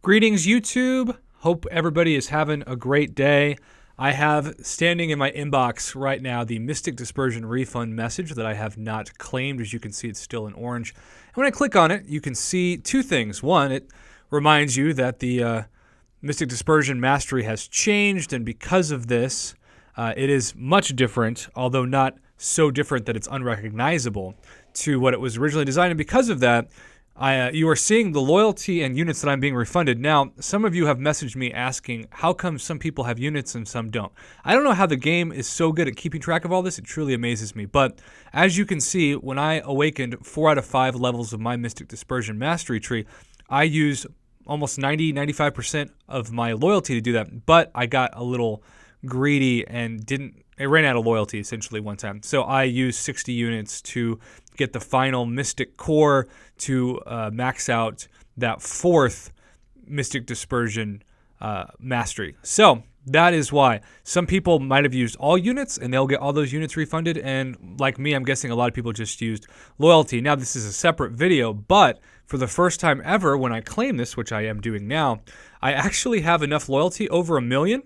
Greetings, YouTube. Hope everybody is having a great day. I have standing in my inbox right now the Mystic Dispersion refund message that I have not claimed. As you can see, it's still in orange. And when I click on it, you can see two things. One, it reminds you that the Mystic Dispersion Mastery has changed, and because of this, it is much different, although not so different that it's unrecognizable to what it was originally designed. And because of that, you are seeing the loyalty and units that I'm being refunded. Now, some of you have messaged me asking, how come some people have units and some don't? I don't know how the game is so good at keeping track of all this. It truly amazes me. But as you can see, when I awakened 4 out of 5 levels of my Mystic Dispersion Mastery tree, I used almost 90-95% of my loyalty to do that. But I got a little greedy and it ran out of loyalty essentially one time. So I used 60 units to get the final Mystic Core to max out that 4th Mystic Dispersion Mastery. So that is why some people might have used all units and they'll get all those units refunded. And like me, I'm guessing a lot of people just used loyalty. Now, this is a separate video, but for the first time ever, when I claim this, which I am doing now, I actually have enough loyalty, over 1 million,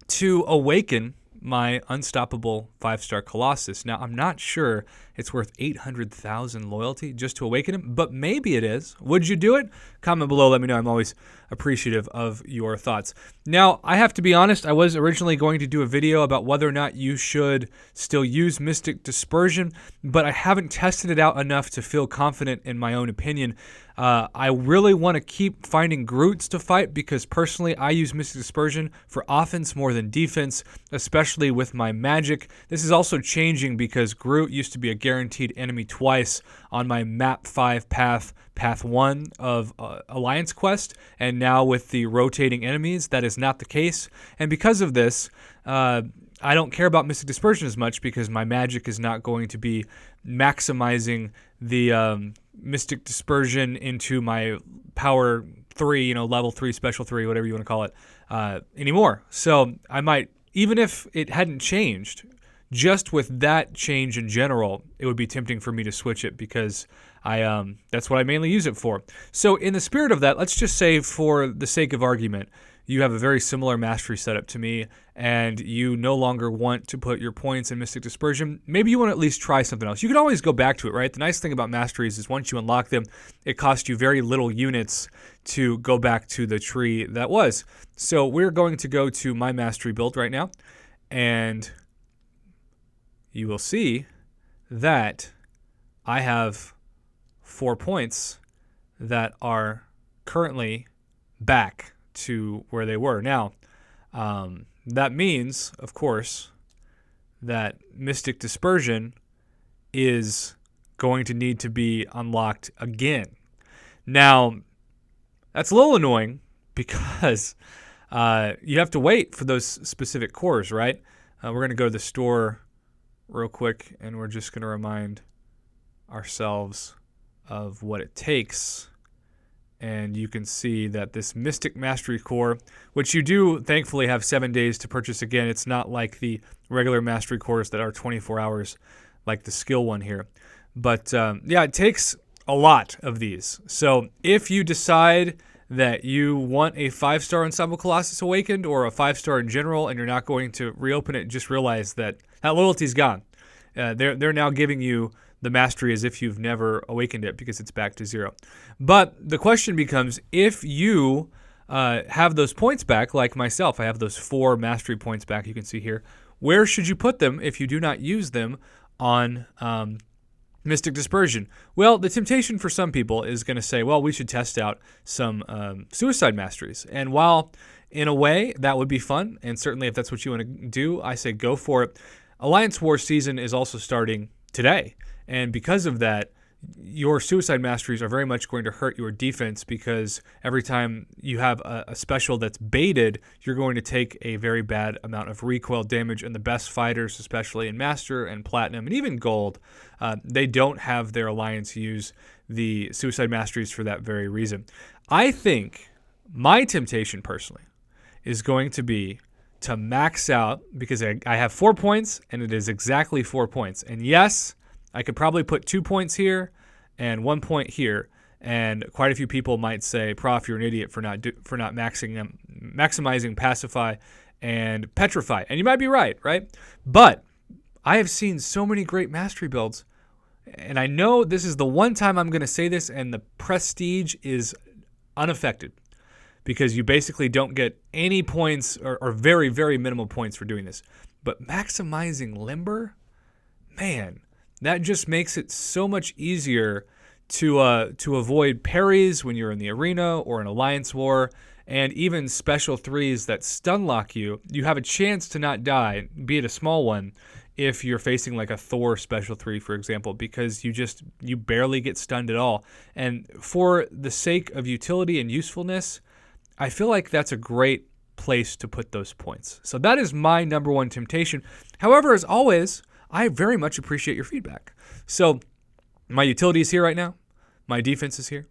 to awaken my unstoppable 5-star Colossus. Now, I'm not sure it's worth 800,000 loyalty just to awaken him, but maybe it is. Would you do it? Comment below, let me know. I'm always appreciative of your thoughts. Now, I have to be honest, I was originally going to do a video about whether or not you should still use Mystic Dispersion, but I haven't tested it out enough to feel confident in my own opinion. I really want to keep finding Groots to fight because personally I use Mystic Dispersion for offense more than defense, especially with my magic. This is also changing because Groot used to be a guaranteed enemy twice on my map 5 path 1 of Alliance Quest, and now with the rotating enemies, that is not the case. And because of this, I don't care about Mystic Dispersion as much because my magic is not going to be maximizing the Mystic Dispersion into my power 3, level 3, special 3, whatever you want to call it, anymore. So I might, even if it hadn't changed, just with that change in general, it would be tempting for me to switch it because that's what I mainly use it for. So in the spirit of that, let's just say for the sake of argument, you have a very similar mastery setup to me, and you no longer want to put your points in Mystic Dispersion. Maybe you want to at least try something else. You can always go back to it, right? The nice thing about masteries is once you unlock them, it costs you very little units to go back to the tree that was. So we're going to go to my mastery build right now, and you will see that I have 4 points that are currently back to where they were. Now, that means, of course, that Mystic Dispersion is going to need to be unlocked again. Now, that's a little annoying because you have to wait for those specific cores, right? We're going to go to the store real quick, and we're just going to remind ourselves of what it takes. And you can see that this Mystic Mastery Core, which you do thankfully have 7 days to purchase again. It's not like the regular Mastery Cores that are 24 hours like the skill one here. But yeah, it takes a lot of these. So if you decide that you want a 5-star Unstoppable Colossus Awakened or a 5-star in general and you're not going to reopen it, just realize that that loyalty's gone. They're now giving you the mastery as if you've never awakened it because it's back to 0. But the question becomes, if you have those points back, like myself, I have those 4 mastery points back you can see here, where should you put them if you do not use them on Mystic Dispersion? Well, the temptation for some people is going to say, well, we should test out some suicide masteries. And while in a way that would be fun, and certainly if that's what you want to do, I say go for it. Alliance War season is also starting today. And because of that, your suicide masteries are very much going to hurt your defense because every time you have a special that's baited, you're going to take a very bad amount of recoil damage. And the best fighters, especially in Master and Platinum and even Gold, they don't have their Alliance use the suicide masteries for that very reason. I think my temptation personally is going to be to max out, because I have 4 points and it is exactly 4 points. And yes, I could probably put 2 points here and 1 point here, And quite a few people might say, Prof, you're an idiot for not maximizing Pacify and Petrify. And you might be right? But I have seen so many great mastery builds, and I know this is the one time I'm going to say this, and the prestige is unaffected because you basically don't get any points or very, very minimal points for doing this. But maximizing Limber, man, that just makes it so much easier to avoid parries when you're in the arena or an alliance war, and even special 3s that stun lock you. You have a chance to not die, be it a small one, if you're facing like a Thor special 3, for example, because you barely get stunned at all. And for the sake of utility and usefulness, I feel like that's a great place to put those points. So that is my number one temptation. However, as always, I very much appreciate your feedback. So my utility is here right now, my defense is here,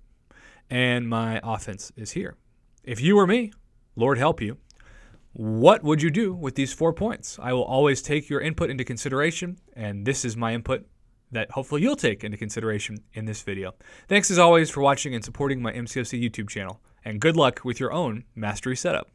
and my offense is here. If you were me, Lord help you, what would you do with these 4 points? I will always take your input into consideration, and this is my input that hopefully you'll take into consideration in this video. Thanks as always for watching and supporting my MCOC YouTube channel, and good luck with your own mastery setup.